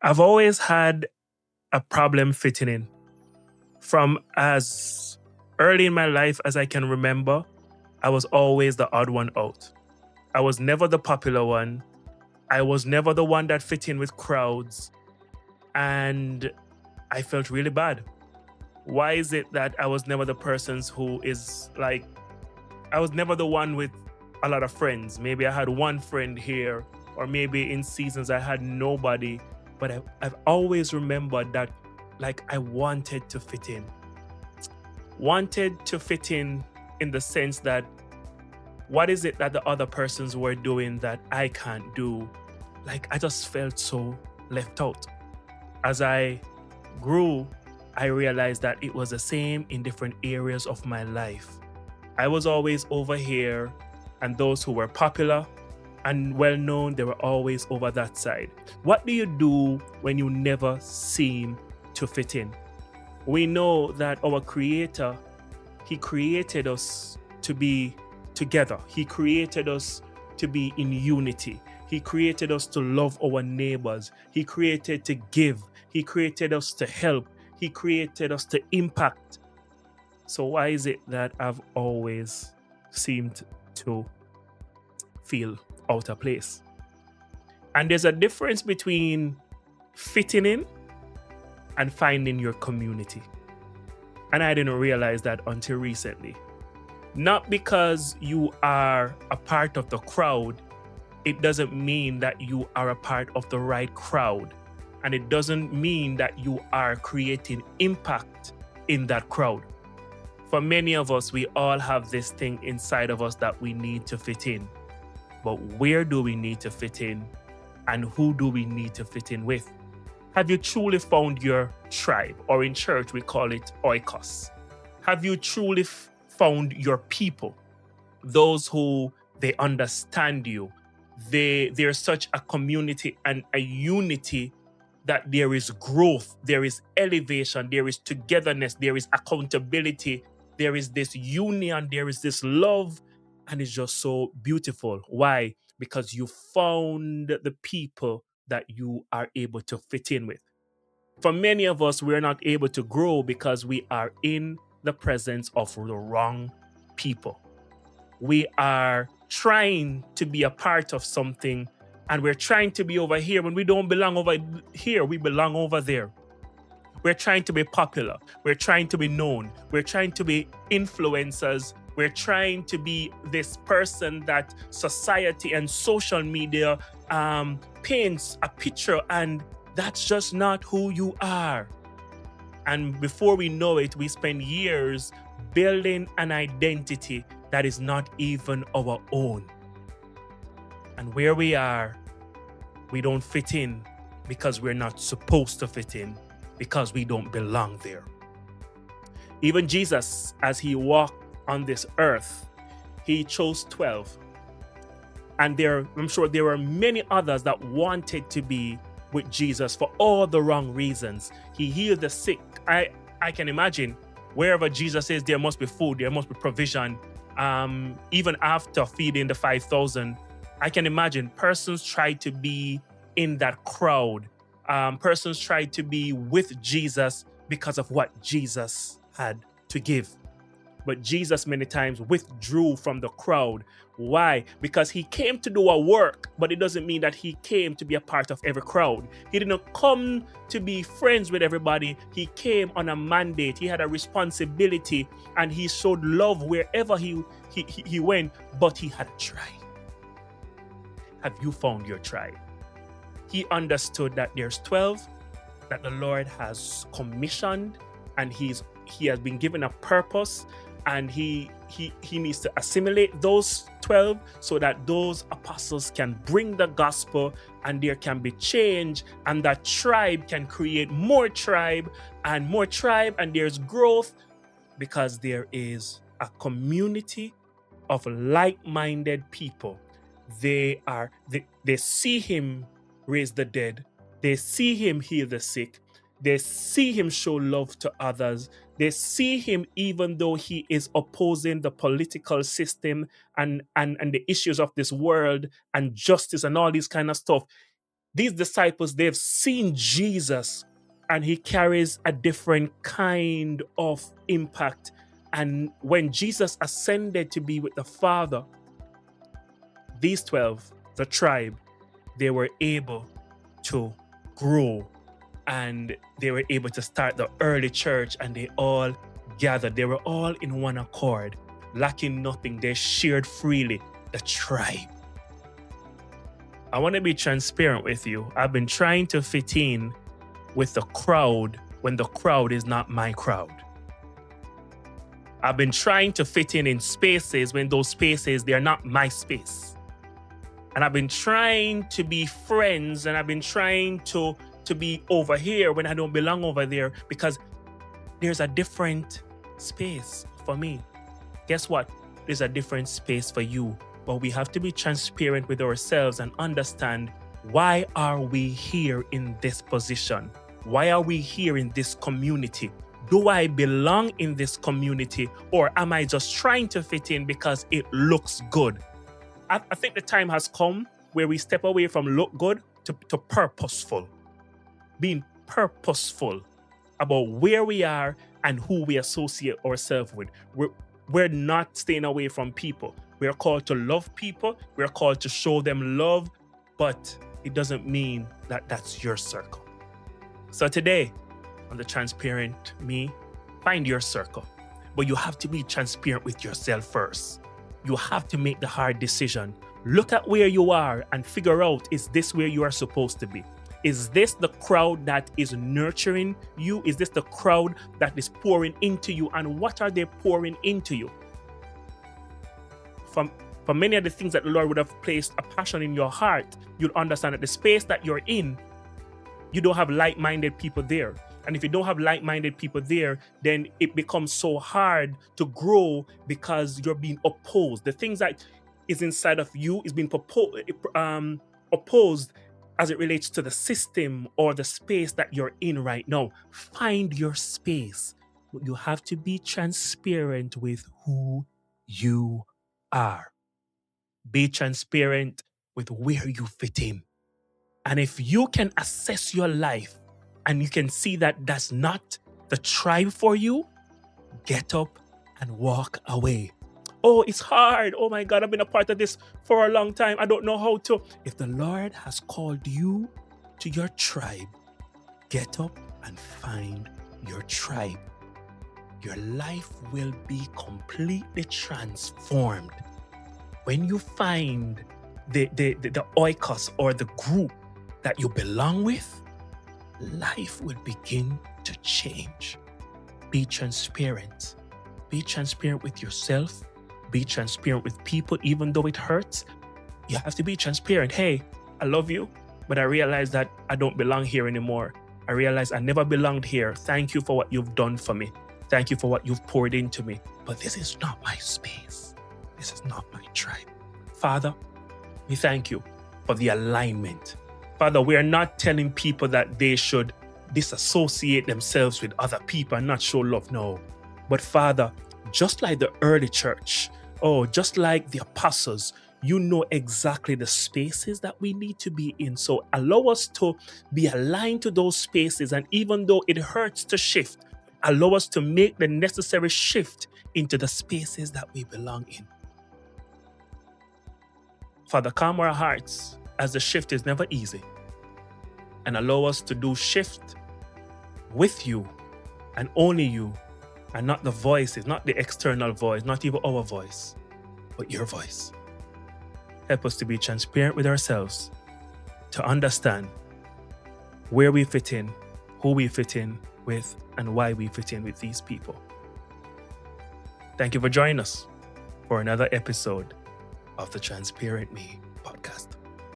I've always had a problem fitting in. From as early in my life as I can remember, I was always the odd one out. I was never the popular one. I was never the one that fit in with crowds. And I felt really bad. Why is it that I was never the person who is like, I was never the one with a lot of friends? Maybe I had one friend here, or maybe in seasons I had nobody. But I've always remembered that, like, I wanted to fit in. Wanted to fit in the sense that, what is it that the other persons were doing that I can't do? Like, I just felt so left out. As I grew, I realized that it was the same in different areas of my life. I was always over here, and those who were popular and well known, they were always over that side. What do you do when you never seem to fit in? We know that our Creator, He created us to be together. He created us to be in unity. He created us to love our neighbors. He created to give. He created us to help. He created us to impact. So why is it that I've always seemed to feel out of place? And there's a difference between fitting in and finding your community. And I didn't realize that until recently. Not because you are a part of the crowd, it doesn't mean that you are a part of the right crowd. And it doesn't mean that you are creating impact in that crowd. For many of us, we all have this thing inside of us that we need to fit in. But where do we need to fit in? And who do we need to fit in with? Have you truly found your tribe? Or in church, we call it oikos. Have you truly found your people? Those who they understand you. There's such a community and a unity that there is growth, there is elevation, there is togetherness, there is accountability, there is this union, there is this love, and it's just so beautiful. Why? Because you found the people that you are able to fit in with. For many of us, we're not able to grow because we are in the presence of the wrong people. We are trying to be a part of something, and we're trying to be over here when we don't belong over here, we belong over there. We're trying to be popular. We're trying to be known. We're trying to be influencers. We're trying to be this person that society and social media paints a picture, and that's just not who you are. And before we know it, we spend years building an identity that is not even our own. And where we are, we don't fit in because we're not supposed to fit in, because we don't belong there. Even Jesus, as he walked on this earth, he chose 12. And I'm sure there were many others that wanted to be with Jesus for all the wrong reasons. He healed the sick. I can imagine wherever Jesus is, there must be food, there must be provision. Even after feeding the 5,000, I can imagine persons tried to be in that crowd. Persons tried to be with Jesus because of what Jesus had to give. But Jesus many times withdrew from the crowd. Why? Because he came to do a work, but it doesn't mean that he came to be a part of every crowd. He didn't come to be friends with everybody. He came on a mandate. He had a responsibility, and he showed love wherever he went, but he had a tribe. Have you found your tribe? He understood that there's 12 that the Lord has commissioned, and he has been given a purpose, and he needs to assimilate those 12 so that those apostles can bring the gospel, and there can be change, and that tribe can create more tribe, and there's growth, because there is a community of like-minded people. They see him raise the dead. They see him heal the sick. They see him show love to others. They see him, even though he is opposing the political system and the issues of this world and justice and all this kind of stuff. These disciples, they've seen Jesus, and he carries a different kind of impact. And when Jesus ascended to be with the Father, these 12, the tribe, they were able to grow, and they were able to start the early church, and they all gathered. They were all in one accord, lacking nothing. They shared freely. The tribe. I want to be transparent with you. I've been trying to fit in with the crowd when the crowd is not my crowd. I've been trying to fit in spaces when those spaces, they're not my space. And I've been trying to be friends, and I've been trying to be over here when I don't belong over there, because there's a different space for me. Guess what? There's a different space for you. But we have to be transparent with ourselves and understand, why are we here in this position? Why are we here in this community? Do I belong in this community, or am I just trying to fit in because it looks good? I think the time has come where we step away from look good to purposeful. Being purposeful about where we are and who we associate ourselves with. We're not staying away from people. We're called to love people. We're called to show them love, but it doesn't mean that that's your circle. So today, on the Transparent Me, find your circle. But you have to be transparent with yourself first. You have to make the hard decision. Look at where you are and figure out, is this where you are supposed to be? Is this the crowd that is nurturing you? Is this the crowd that is pouring into you? And what are they pouring into you? For many of the things that the Lord would have placed a passion in your heart, you'll understand that the space that you're in, you don't have like-minded people there. And if you don't have like-minded people there, then it becomes so hard to grow because you're being opposed. The things that is inside of you is being opposed as it relates to the system or the space that you're in right now. Find your space. You have to be transparent with who you are. Be transparent with where you fit in. And if you can assess your life and you can see that that's not the tribe for you, get up and walk away. Oh, it's hard. Oh my God, I've been a part of this for a long time. I don't know how to. If the Lord has called you to your tribe, get up and find your tribe. Your life will be completely transformed when you find the oikos or the group that you belong with. Life will begin to change. Be transparent. Be transparent with yourself. Be transparent with people, even though it hurts. You have to be transparent. Hey, I love you, but I realize that I don't belong here anymore. I realize I never belonged here. Thank you for what you've done for me. Thank you for what you've poured into me. But this is not my space. This is not my tribe. Father, we thank you for the alignment. Father, we are not telling people that they should disassociate themselves with other people and not show love. No. But Father, just like the early church, just like the apostles, you know exactly the spaces that we need to be in. So allow us to be aligned to those spaces. And even though it hurts to shift, allow us to make the necessary shift into the spaces that we belong in. Father, calm our hearts, as the shift is never easy. And allow us to do shift with you and only you, and not the voices, not the external voice, not even our voice, but your voice. Help us to be transparent with ourselves, to understand where we fit in, who we fit in with, and why we fit in with these people. Thank you for joining us for another episode of the Transparent Me.